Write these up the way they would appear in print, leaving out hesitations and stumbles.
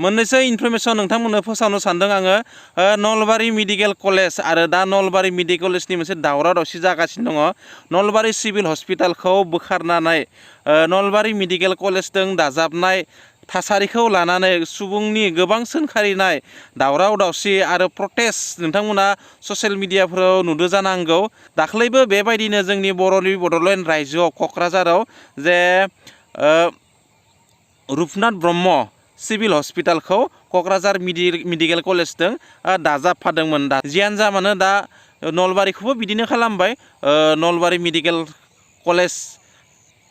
मोननैसो इनफरमेशन नोंथांमोननो फोसावनो सानदों आङो नलबारि मेडिकेल कलेज आरो दा नलबारि मेडिकेल कलेजनि मोनसे दावराव दावसि जागासिनो दङ नलबारि सिभिल हस्पिटालखौ बोखारनानै नलबारि मेडिकेल कलेजजों दाजाबनाय थासारिखौ लानानै सुबुंनि गोबां सोंखारिनाय दावराव दावसि आरो प्रटेस्ट नोंथांमोना ससियेल मिडियाफोराव नुदो जानांगौ दाख्लैबो बेबायदिनो जोंनि बर'नि बड'लेण्ड रायजोआव क'क्राझाराव जे रुपनाथ ब्रह्म सिभिल हस्पिटालखौ क'क्राझार मेडिकेल कलेजजों दाजाबफादोंमोन दा जियानो जा मानो दा नलबारिखौबो बिदिनो खालामबाय नलबारि मेडिकेल कलेज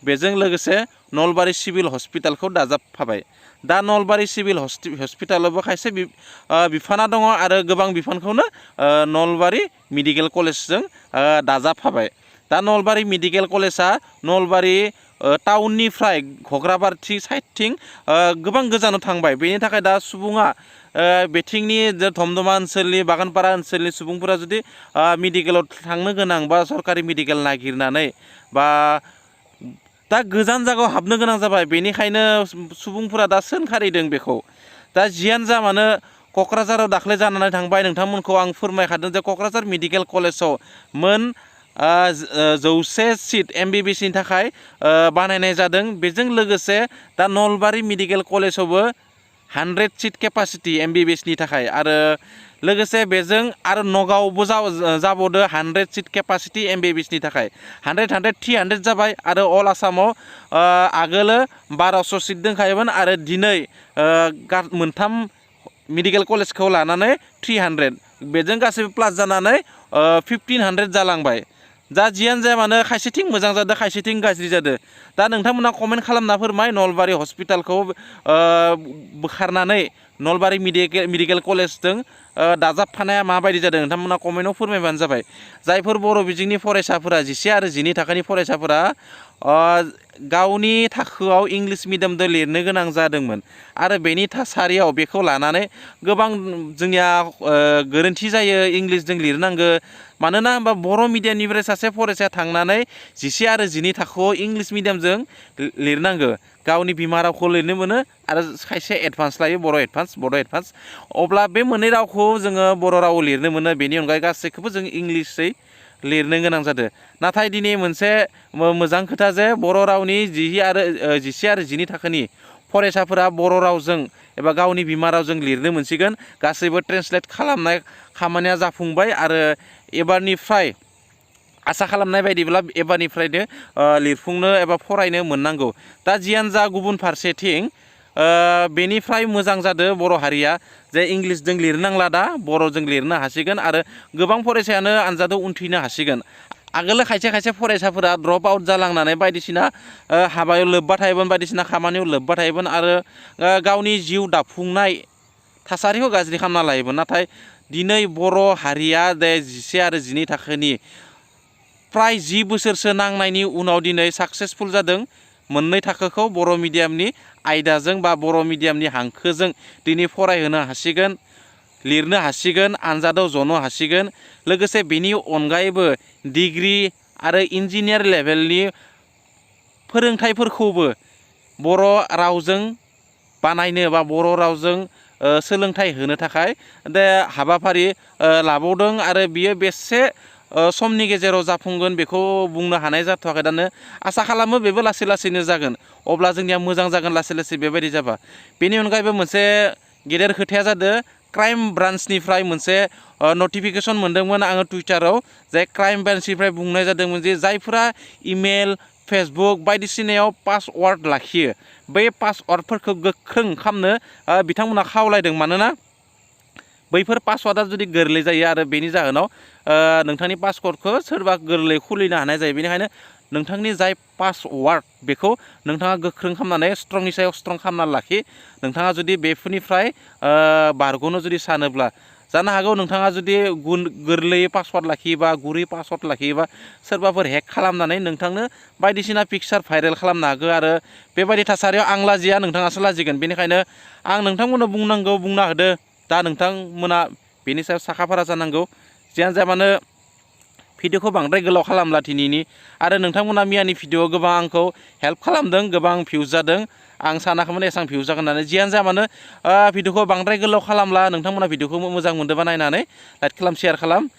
बेजों लोगोसे नलबारि सिभिल हस्पिटालखौ दाजाबफाबाय दा नलबारि सिभिल हस्पिटालावबो खायसे बिफाना दङ आरो गोबां बिफानखौनो नलबारि मेडिकेल कलेजजों दाजाबफाबाय दा नलबारि मेडिकेल कलेजआ नलबारि टाउननिफ्राय घग्राबारथि साइडथिं गोबां गोजानाव थांबाय बेनि थाखाय दा सुबुङा बेथिंनि धमधमा ओनसोलनि बागानपारा ओनसोलनि सुबुंफोरा जुदि मेडिकेलाव थांनो गोनां बा सरकारि मेडिकेल नागिरनानै बा दा गोजान जायगायाव हाबनो गोनां जाबाय बेनिखायनो सुबुंफोरा दा सोंखारिदों बेखौ दा जियानो जा मानो क'क्राझाराव दाख्लै जानानै थांबाय नोंथांमोनखौ आं फोरमायखादों जे क'क्राझार मेडिकेल कलेजाव मोन 100 सिट MBBSनि थाखाय बानायनाय जादों बेजों लोगोसे दा नलबारि मेडिकेल कलेजावबो 100 सिट केपासिटि MBBSनि थाखाय आरो लोगोसे बेजों आरो नगावबो जाबावदो 100 सिट केपासिटि MBBSनि थाखाय 100 300 जाबाय आरो अल आसामाव आगोलो 1200 सिट दंखायोमोन आरो दिनै मोनथाम मेडिकेल कलेजखौ लानानै 300 बेजों गासैबो प्लास जानानै 1500 जालांबाय दा जियानो जाया मानो खायसेथिं मोजां जादों खायसेथिं गाज्रि जादों दा नोंथांमोना कमेन्ट खालामना फोरमाय नलबारि हस्पिटालखौ बोखारनानै नलबारि मेडिकेल कलेजजों दाजाबफानाया माबायदि जादों नोंथांमोना कमेन्टआव फोरमायबानो जाबाय जायफोर बर' बिजोंनि फरायसाफोरा 10 आरो 12 थाखोनि फरायसाफोरा गावनि थाखोआव इंलिश मिडियामजों लिरनो गोनां जादोंमोन आरो बेनि थासारियाव बेखौ लानानै गोबां जोंनिया गोरोन्थि जायो इंलिशजों लिरनांगौ मानोना होनबा बर' मिडियामनिफ्राय सासे फरायसाया थांनानै 10 आरो 12 थाखोआव इंलिश मिडियामजों लिरनांगौ गावनि बिमा रावखौ लिरनो मोनो आरो खायसे एडभान्स लायो बर' एडभान्स बड' एडभान्स अब्ला बे मोननै रावखौ जोङो बर' रावाव लिरनो मोनो बेनि अनगायै गासैखौबो जों इंलिशै लिरनो गोनां जादों नाथाय दिनै मोनसे मोजां खोथा जे बर' रावनि 10 आरो 12 थाखोनि फरायसाफोरा बर' रावजों एबा गावनि बिमा रावजों लिरनो मोनसिगोन गासैबो ट्रेन्सलेट खालामनाय खामानिया जाफुंबाय आरो एबारनिफ्राय आसा खालामनाय बायदिब्ला एबारनिफ्रायनो लिरफुंनो एबा फरायनो मोननांगौ दा जियानो जा गुबुन फारसेथिं बेनिफ्राय मोजां जादों बर' हारिया जे इंलिशजों लिरनांला दा बर'जों लिरनो हासिगोन आरो गोबां फरायसायानो आनजादाव उनथ्रिनो हासिगोन आगोल खायसे फरायसाफोरा ड्रप आउट जालांनानै बायदिसिना हाबायाव लोब्बा थायोमोन बायदिसिना खामानियाव लोब्बा थायोमोन आरो गावनि जिउ दाफुंनाय थासारिखौ गाज्रि खालामना लायोमोन नाथाय दिनै बर' हारिया 10 आरो 12 थाखोनि प्राय 10 बोसोरसो नांनायनि उनाव दिनै साक्सेसफुल जादों मोननै थाखोखौ बर' मिडियामनि आयदाजों बा बर' मिडियामनि हांखोजों दिनै फरायहोनो हासिगोन लिरनो हासिगोन आनजादाव जनो हासिगोन लोगोसे बेनि अनगायैबो डिग्री आरो इन्जिनियार लेभेलनि फोरोंथाइफोरखौबो बर' रावजों बानायनो बा बर' रावजों सोलोंथाइ होनो थाखाय हाबाफारि लाबावदों आरो बियो बेसे समनि गेजेराव जाफुंगोन बेखौ बुंनो हानाय जाथ'वाखै दानो आसा खालामो बेबो लासै लासैनो जागोन अब्ला जोंनिया मोजां जागोन लासै लासै बेबायदि जाबा बेनि अनगायैबो मोनसे गेदेर खोथाया जादों क्राइम ब्रान्चनिफ्राय मोनसे नटिफिकेसन मोनदोंमोन आङो टुइटाराव जे क्राइम ब्रान्चनिफ्राय बुंनाय जादोंमोन जे जायफोरा इमेल फेसबुक बायदिसिनायाव पासवार्ड लाखियो बै पासवार्डफोरखौ गोख्रों खालामनो बिथांमोना खावलायदों मानोना बैफोर पासवार्डआ जुदि गोरलै जायो आरो बेनि जाहोनाव नोंथांनि पासवर्डखौ सोरबा गोरलै खुलिनो हानाय जायो बेनिखायनो नोंथांनि जाय पासवार्ड बेखौ नोंथाङा गोख्रों खालामनानै स्ट्रंनि सायाव स्ट्रं खालामनानै लाखि नोंथाङा जुदि बेफोरनिफ्राय बारग'नो जुदि सानोब्ला जानो हागौ नोंथाङा जुदि गोरलै पासवार्ड लाखियोबा गुरै पासवार्ड लाखियोबा सोरबाफोर हेक खालामनानै नोंथांनो बायदिसिना पिक्सार भाइरेल खालामनो हागौ आरो बेबायदि थासारियाव आं लाजिया नोंथाङासो लाजिगोन बेनिखायनो आं नोंथांमोननो बुंना होदो दा नोंथांमोना बेनि सायाव साखाफारा जानांगौ जियानो जाया मानो भिडिअखौ बांद्राय गोलाव खालामला दिनैनि आरो नोंथांमोना मियानि भिडिअ गोबां आंखौ हेल्प खालामदों गोबां भिउज जादों आं सानाखैमोन एसां भिउ जागोन होननानै जियानो जा मानो भिडिअखौ बांद्राय गोलाव खालामला नोंथांमोना भिडिअखौ मोजां मोनदोंबा नायनानै लाइक खालाम शेयार खालाम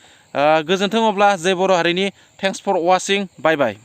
गोजोन्थों अब्ला जय बर' हारिनि थेंक्स फर वाचिं बाय बाय